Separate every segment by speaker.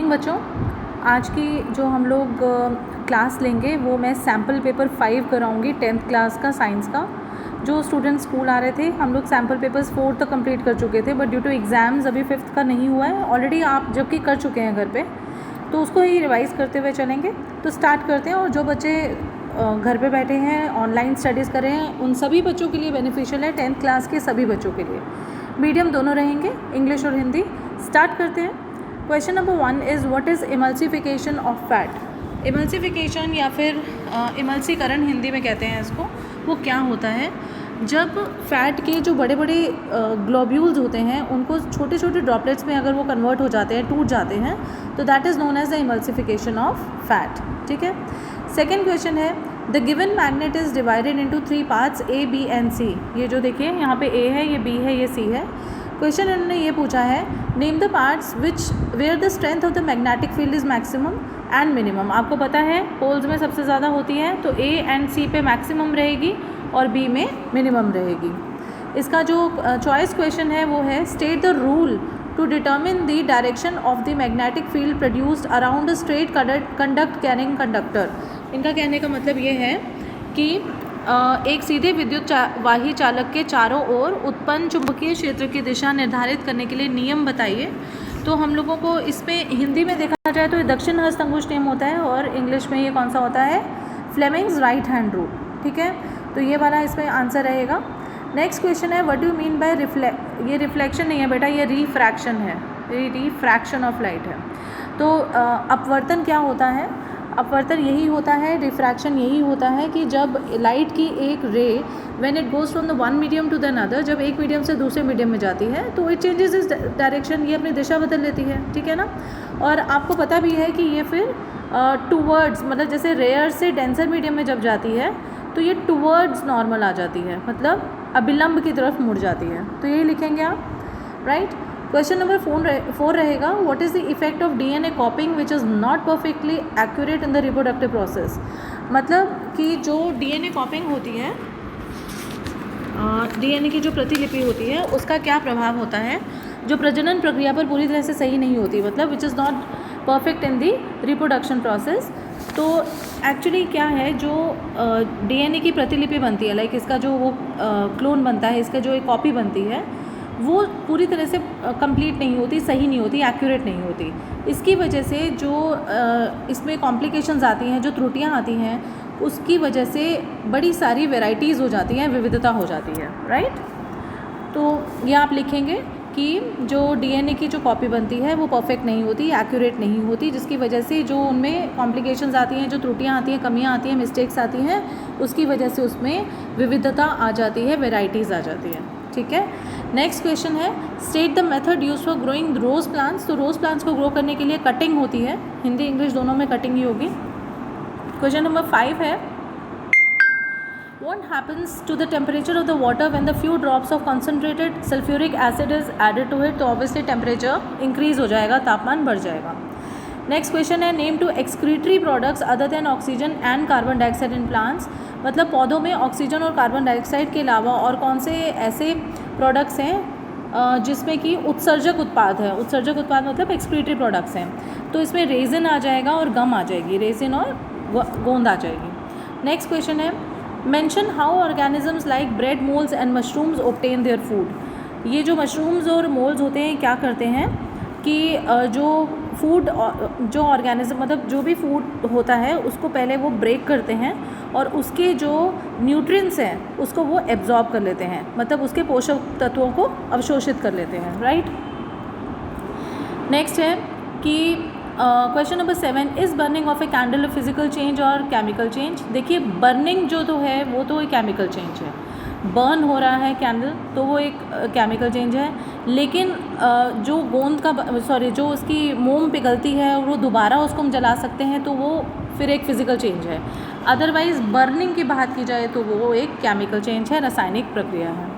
Speaker 1: Morning बच्चों। आज की जो हम लोग क्लास लेंगे वो मैं सैम्पल पेपर 5 कराऊंगी 10th क्लास का साइंस का। जो स्टूडेंट स्कूल आ रहे थे हम लोग सैम्पल पेपर्स 4 तक कंप्लीट कर चुके थे, बट ड्यू टू एग्ज़ाम्स अभी 5th का नहीं हुआ है। ऑलरेडी आप जबकि कर चुके हैं घर पे, तो उसको ही रिवाइज़ करते हुए चलेंगे। तो स्टार्ट करते हैं। और जो बच्चे घर पे बैठे हैं ऑनलाइन स्टडीज़ कर रहे हैं उन सभी बच्चों के लिए बेनिफिशियल है। 10th क्लास के सभी बच्चों के लिए मीडियम दोनों रहेंगे, इंग्लिश और हिंदी। स्टार्ट करते हैं। Question number 1 is what is emulsification of fat. Emulsification या फिर इमल्सीकरण हिंदी में कहते हैं इसको। वो क्या होता है? जब फैट के जो बड़े बड़े ग्लोब्यूल्स होते हैं उनको छोटे छोटे ड्रॉपलेट्स में अगर वो कन्वर्ट हो जाते हैं, टूट जाते हैं, तो that is known as the emulsification of fat. ठीक है। सेकेंड क्वेश्चन है the given magnet is divided into 3 parts A, B and C। ये जो देखिए यहाँ पे A है, ये B है, ये C है। क्वेश्चन इन्होंने ये पूछा है name the parts which where the strength of the magnetic field is maximum and minimum. आपको पता है पोल्स में सबसे ज़्यादा होती है, तो A एंड C पे मैक्सिमम रहेगी और B में मिनिमम रहेगी। इसका जो चॉइस क्वेश्चन है वो है state the rule to determine the direction of the magnetic field produced around the straight conduct carrying conductor. इनका कहने का मतलब ये है कि एक सीधे विद्युत वाही चालक के चारों ओर उत्पन्न चुंबकीय क्षेत्र की दिशा निर्धारित करने के लिए नियम बताइए। तो हम लोगों को इसमें हिंदी में देखा जाए तो दक्षिण हस्त अंगुष्ठ नियम होता है और इंग्लिश में ये कौन सा होता है? Fleming's right hand rule. ठीक है, तो ये वाला इसमें आंसर रहेगा। नेक्स्ट क्वेश्चन है what do you mean by ये रिफ्लेक्शन नहीं है बेटा, ये रिफ्रैक्शन है, ये रिफ्रैक्शन ऑफ लाइट है। तो अपवर्तन क्या होता है? अपवर्तन यही होता है, रिफ्रैक्शन यही होता है कि जब लाइट की एक ray when it goes from the one medium to the another, जब एक मीडियम से दूसरे मीडियम में जाती है तो इट चेंजेस इस डायरेक्शन, ये अपनी दिशा बदल लेती है। ठीक है ना। और आपको पता भी है कि ये फिर टूवर्ड्स, मतलब जैसे रेयर से डेंसर मीडियम में जब जाती है तो ये टूवर्ड्स नॉर्मल आ जाती है, मतलब अभिलंब की तरफ मुड़ जाती है। तो यही लिखेंगे आप, राइट। क्वेश्चन नंबर 4 रहेगा what is the effect of DNA कॉपिंग which is not perfectly accurate in the reproductive process. मतलब कि जो DNA कॉपिंग होती है, DNA की जो प्रतिलिपि होती है उसका क्या प्रभाव होता है जो प्रजनन प्रक्रिया पर पूरी तरह से सही नहीं होती, मतलब which is not perfect in the reproduction process. तो एक्चुअली क्या है, जो DNA की प्रतिलिपि बनती है, लाइक इसका जो वो क्लोन बनता है, इसका जो एक कॉपी बनती है, वो पूरी तरह से कंप्लीट नहीं होती, सही नहीं होती, एक्यूरेट नहीं होती। इसकी वजह से जो इसमें कॉम्प्लिकेशंस आती हैं, जो त्रुटियां आती हैं, उसकी वजह से बड़ी सारी वेराइटीज़ हो जाती हैं, विविधता हो जाती है, राइट। तो ये आप लिखेंगे कि जो DNA की जो कॉपी बनती है वो परफेक्ट नहीं होती, एक्यूरेट नहीं होती, जिसकी वजह से जो उनमें कॉम्प्लिकेशंस आती हैं, जो त्रुटियां आती हैं, कमियां आती हैं, मिस्टेक्स आती हैं, उसकी वजह से उसमें विविधता आ जाती है, वेराइटीज़ आ जाती है। ठीक है। नेक्स्ट क्वेश्चन है state the method use for growing rose plants. तो रोज़ प्लांट्स को ग्रो करने के लिए कटिंग होती है, हिंदी इंग्लिश दोनों में कटिंग ही होगी। क्वेश्चन नंबर 5 है What happens to the temperature of the water when the few drops of concentrated sulfuric acid is added to it? तो obviously temperature increase हो जाएगा, तापमान बढ़ जाएगा। नेक्स्ट क्वेश्चन है name two excretory products other than oxygen and carbon dioxide in plants. मतलब पौधों में ऑक्सीजन और कार्बन डाइऑक्साइड के अलावा और कौन से ऐसे प्रोडक्ट्स हैं जिसमें कि उत्सर्जक उत्पाद है। उत्सर्जक उत्पाद मतलब एक्सक्रीटरी प्रोडक्ट्स हैं। तो इसमें रेजिन आ जाएगा और गम आ जाएगी, रेजिन और गोंद आ जाएगी। नेक्स्ट क्वेश्चन है mention how organisms like bread moles and mushrooms obtain their food. ये जो मशरूम्स और मोल्स होते हैं क्या करते हैं कि जो फूड, जो ऑर्गेनिज्म मतलब जो भी फूड होता है उसको पहले वो ब्रेक करते हैं और उसके जो न्यूट्रिएंट्स हैं उसको वो एब्जॉर्ब कर लेते हैं, मतलब उसके पोषक तत्वों को अवशोषित कर लेते हैं, राइट। नेक्स्ट है कि question number 7 is burning of a candle a physical change और केमिकल चेंज। देखिए बर्निंग जो तो है वो तो एक केमिकल चेंज है, बर्न हो रहा है कैंडल तो वो एक केमिकल चेंज है। लेकिन जो गोंद का जो उसकी मोम पिघलती है और वो दोबारा उसको हम जला सकते हैं तो वो फिर एक फिजिकल चेंज है। अदरवाइज बर्निंग की बात की जाए तो वो एक केमिकल चेंज है, रासायनिक प्रक्रिया है।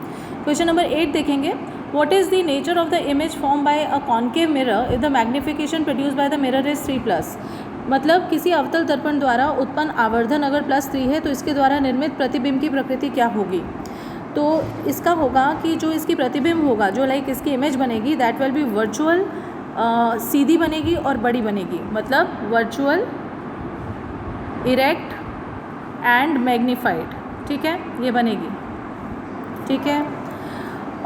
Speaker 1: क्वेश्चन नंबर 8 देखेंगे What is the nature of the image formed by a concave mirror if the magnification produced by the mirror is 3+? मतलब किसी अवतल दर्पण द्वारा उत्पन्न आवर्धन अगर +3 है तो इसके द्वारा निर्मित प्रतिबिंब की प्रकृति क्या होगी? तो इसका होगा कि जो इसकी प्रतिबिंब होगा, जो लाइक इसकी इमेज बनेगी, दैट विल बी वर्चुअल सीधी बनेगी और बड़ी बनेगी, मतलब वर्चुअल, इरेक्ट एंड मैग्नीफाइड, ठीक है, ये बनेगी, ठीक है।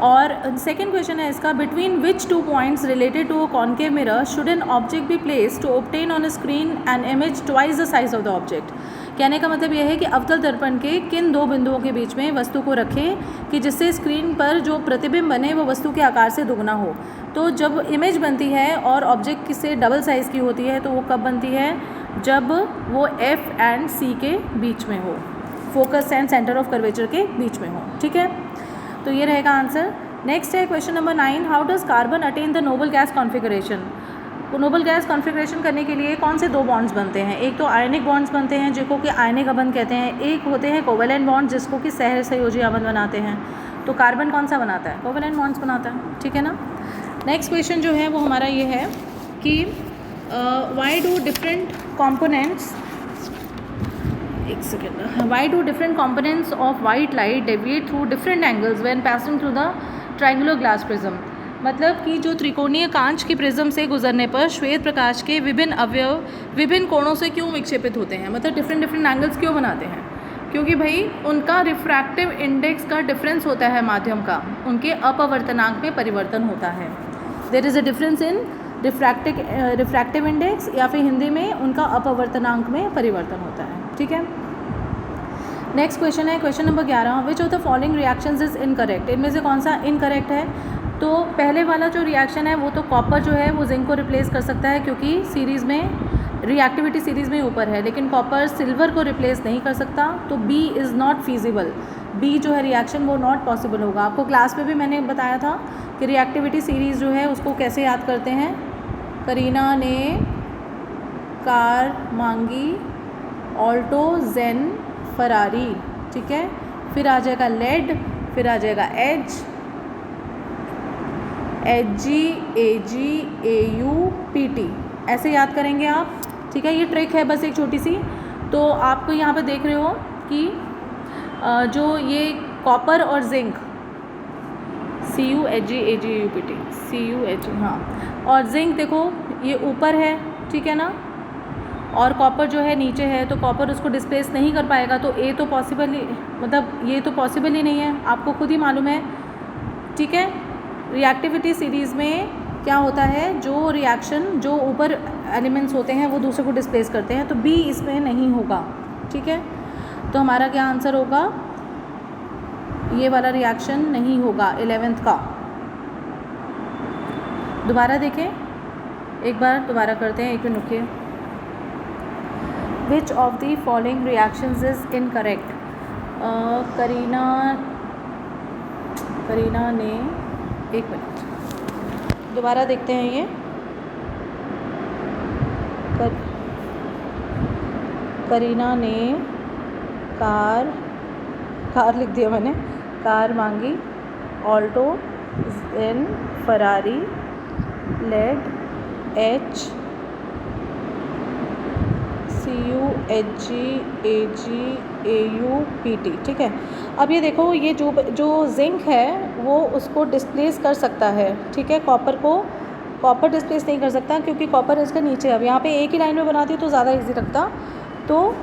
Speaker 1: और सेकेंड क्वेश्चन है इसका, between which 2 points related to a concave mirror should an object be place to obtain on screen an image twice the size of the object. कहने का मतलब यह है कि अवतल दर्पण के किन 2 बिंदुओं के बीच में वस्तु को रखें कि जिससे स्क्रीन पर जो प्रतिबिंब बने वो वस्तु के आकार से दुगना हो। तो जब इमेज बनती है और ऑब्जेक्ट से डबल साइज़ की होती है तो वो कब बनती है, जब वो F एंड C के बीच में हो, focus and centre of curvature के बीच में हो, ठीक है। तो ये रहेगा आंसर। नेक्स्ट है question number 9, how does carbon attain the noble gas configuration. Noble gas configuration करने के लिए कौन से 2 बॉन्ड्स बनते हैं, एक तो आयनिक बॉन्ड्स बनते हैं जिसको कि आयनिक अबंध कहते हैं, एक होते हैं कोवेलेंट बॉन्ड्स जिसको कि सह सहयोजी अबंध बनाते हैं। तो कार्बन कौन सा बनाता है, कोवेलेंट बॉन्ड्स बनाता है, ठीक है ना। नेक्स्ट क्वेश्चन जो है वो हमारा ये है कि वाई डू डिफरेंट कॉम्पोनेंट्स, एक second, why do different components of white light deviate through different angles when passing through the triangular glass prism. मतलब कि जो त्रिकोणीय कांच की प्रिज्म से गुजरने पर श्वेत प्रकाश के विभिन्न अवयव विभिन्न कोणों से क्यों विक्षेपित होते हैं, मतलब डिफरेंट एंगल्स क्यों बनाते हैं, क्योंकि भाई उनका रिफ्रैक्टिव इंडेक्स का डिफरेंस होता है माध्यम का, उनके अपवर्तनांक में परिवर्तन होता है। There is a difference in refractive index, या फिर हिंदी में उनका अपवर्तनांक में परिवर्तन होता है, ठीक है। नेक्स्ट क्वेश्चन है question number 11, which of the following reactions is incorrect. इनमें से कौन सा इनकरेक्ट है। तो पहले वाला जो रिएक्शन है वो तो कॉपर जो है वो जिंक को रिप्लेस कर सकता है क्योंकि सीरीज़ में रिएक्टिविटी सीरीज़ में ऊपर है, लेकिन कॉपर सिल्वर को रिप्लेस नहीं कर सकता। तो B is not feasible, B जो है रिएक्शन वो नॉट पॉसिबल होगा। आपको क्लास में भी मैंने बताया था कि रिएक्टिविटी सीरीज़ जो है उसको कैसे याद करते हैं। करीना ने कार मांगी, ऑल्टो, जेन, फरारी, ठीक है। फिर आ जाएगा लेड, फिर आ जाएगा एज, HGAGAUPT, ऐसे याद करेंगे आप, ठीक है। ये ट्रिक है बस एक छोटी सी। तो आपको यहाँ पे देख रहे हो कि जो ये कॉपर और जिंक, CUHGAGUPT, CUH, हाँ, और जिंक देखो ये ऊपर है, ठीक है ना, और कॉपर जो है नीचे है, तो कॉपर उसको डिस्प्लेस नहीं कर पाएगा। तो ए तो पॉसिबल ही, मतलब ये तो पॉसिबल ही नहीं है, आपको खुद ही मालूम है, ठीक है। रिएक्टिविटी सीरीज़ में क्या होता है, जो रिएक्शन जो ऊपर एलिमेंट्स होते हैं वो दूसरे को डिस्प्लेस करते हैं, तो बी इसमें नहीं होगा, ठीक है। तो हमारा क्या आंसर होगा, ये वाला रिएक्शन नहीं होगा 11th का। दोबारा देखें, एक बार दोबारा करते हैं, एक मिनट रुकिए। Which of the following reactions is incorrect. Kareena ने, एक मिनट दोबारा देखते हैं ये। करीना ने कार लिख दिया मैंने, कार मांगी, ऑल्टो, जेन, फरारी, लेड, CUHGAGAUPT, ठीक है। अब ये देखो, ये जो जिंक है वो उसको डिस्प्लेस कर सकता है, ठीक है। कॉपर डिस्प्लेस नहीं कर सकता क्योंकि कॉपर इसके नीचे। अब यहाँ पे एक ही लाइन में बनाती हूँ तो ज़्यादा इजी लगता। तो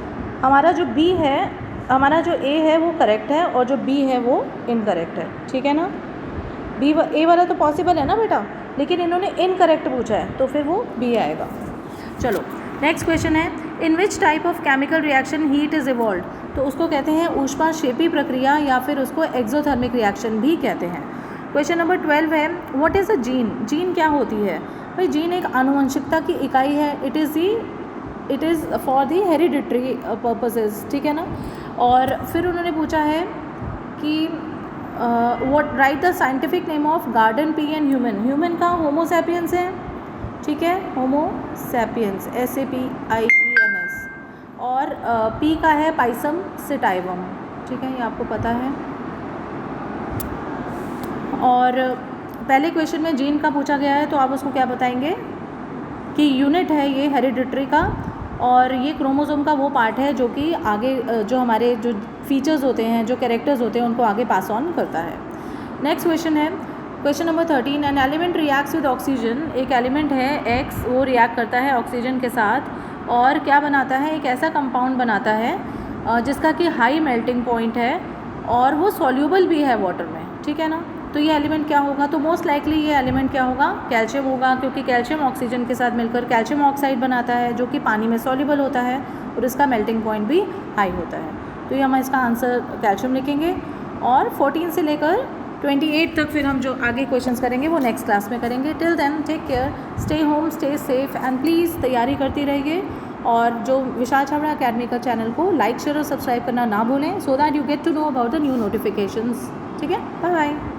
Speaker 1: हमारा जो बी है, हमारा जो ए है वो करेक्ट है और जो बी है वो इनकरेक्ट है, ठीक है ना। ए वाला तो पॉसिबल है ना बेटा, लेकिन इन्होंने इनकरेक्ट पूछा है तो फिर वो बी आएगा। चलो नेक्स्ट क्वेश्चन है, इन which type of chemical reaction heat is evolve. तो उसको कहते हैं ऊष्माक्षेपी प्रक्रिया या फिर उसको एक्सोथर्मिक रिएक्शन भी कहते हैं। क्वेश्चन नंबर 12 है, what is a gene. Gene क्या होती है भाई। जीन एक आनुवंशिकता की इकाई है। It is for the hereditary purposes, ठीक है ना। और फिर उन्होंने पूछा है कि what right the scientific name of garden pea and human. Human का होमो सैपियंस है, ठीक है, होमो सैपियंस, SAPIENS। और पी का है पाइसम सिटाइवम, ठीक है, ये आपको पता है। और पहले क्वेश्चन में जीन का पूछा गया है तो आप उसको क्या बताएंगे कि यूनिट है ये हेरिडिटरी का, और ये क्रोमोसोम का वो पार्ट है जो कि आगे जो हमारे जो फीचर्स होते हैं, जो कैरेक्टर्स होते हैं, उनको आगे पास ऑन करता है। नेक्स्ट क्वेश्चन है, question number 13, an element reacts with oxygen. एक एलिमेंट है एक्स, वो रिएक्ट करता है ऑक्सीजन के साथ और क्या बनाता है, एक ऐसा कंपाउंड बनाता है जिसका कि हाई मेल्टिंग पॉइंट है और वो सॉल्यूबल भी है वाटर में, ठीक है ना। तो ये एलिमेंट क्या होगा, तो मोस्ट लाइकली ये एलिमेंट क्या होगा, कैल्शियम होगा, क्योंकि कैल्शियम ऑक्सीजन के साथ मिलकर कैल्शियम ऑक्साइड बनाता है जो कि पानी में सॉल्यूबल होता है और इसका मेल्टिंग पॉइंट भी हाई होता है। तो ये हम इसका आंसर कैल्शियम लिखेंगे। और 14 से लेकर 28 तक फिर हम जो आगे क्वेश्चंस करेंगे वो नेक्स्ट क्लास में करेंगे। Till then take care, stay home, stay safe and please तैयारी करती रहिए। और जो विशाल छाबड़ा अकेडमी का चैनल को लाइक शेयर और सब्सक्राइब करना ना भूलें, so that you get to know about the new notifications. ठीक है, बाय बाय।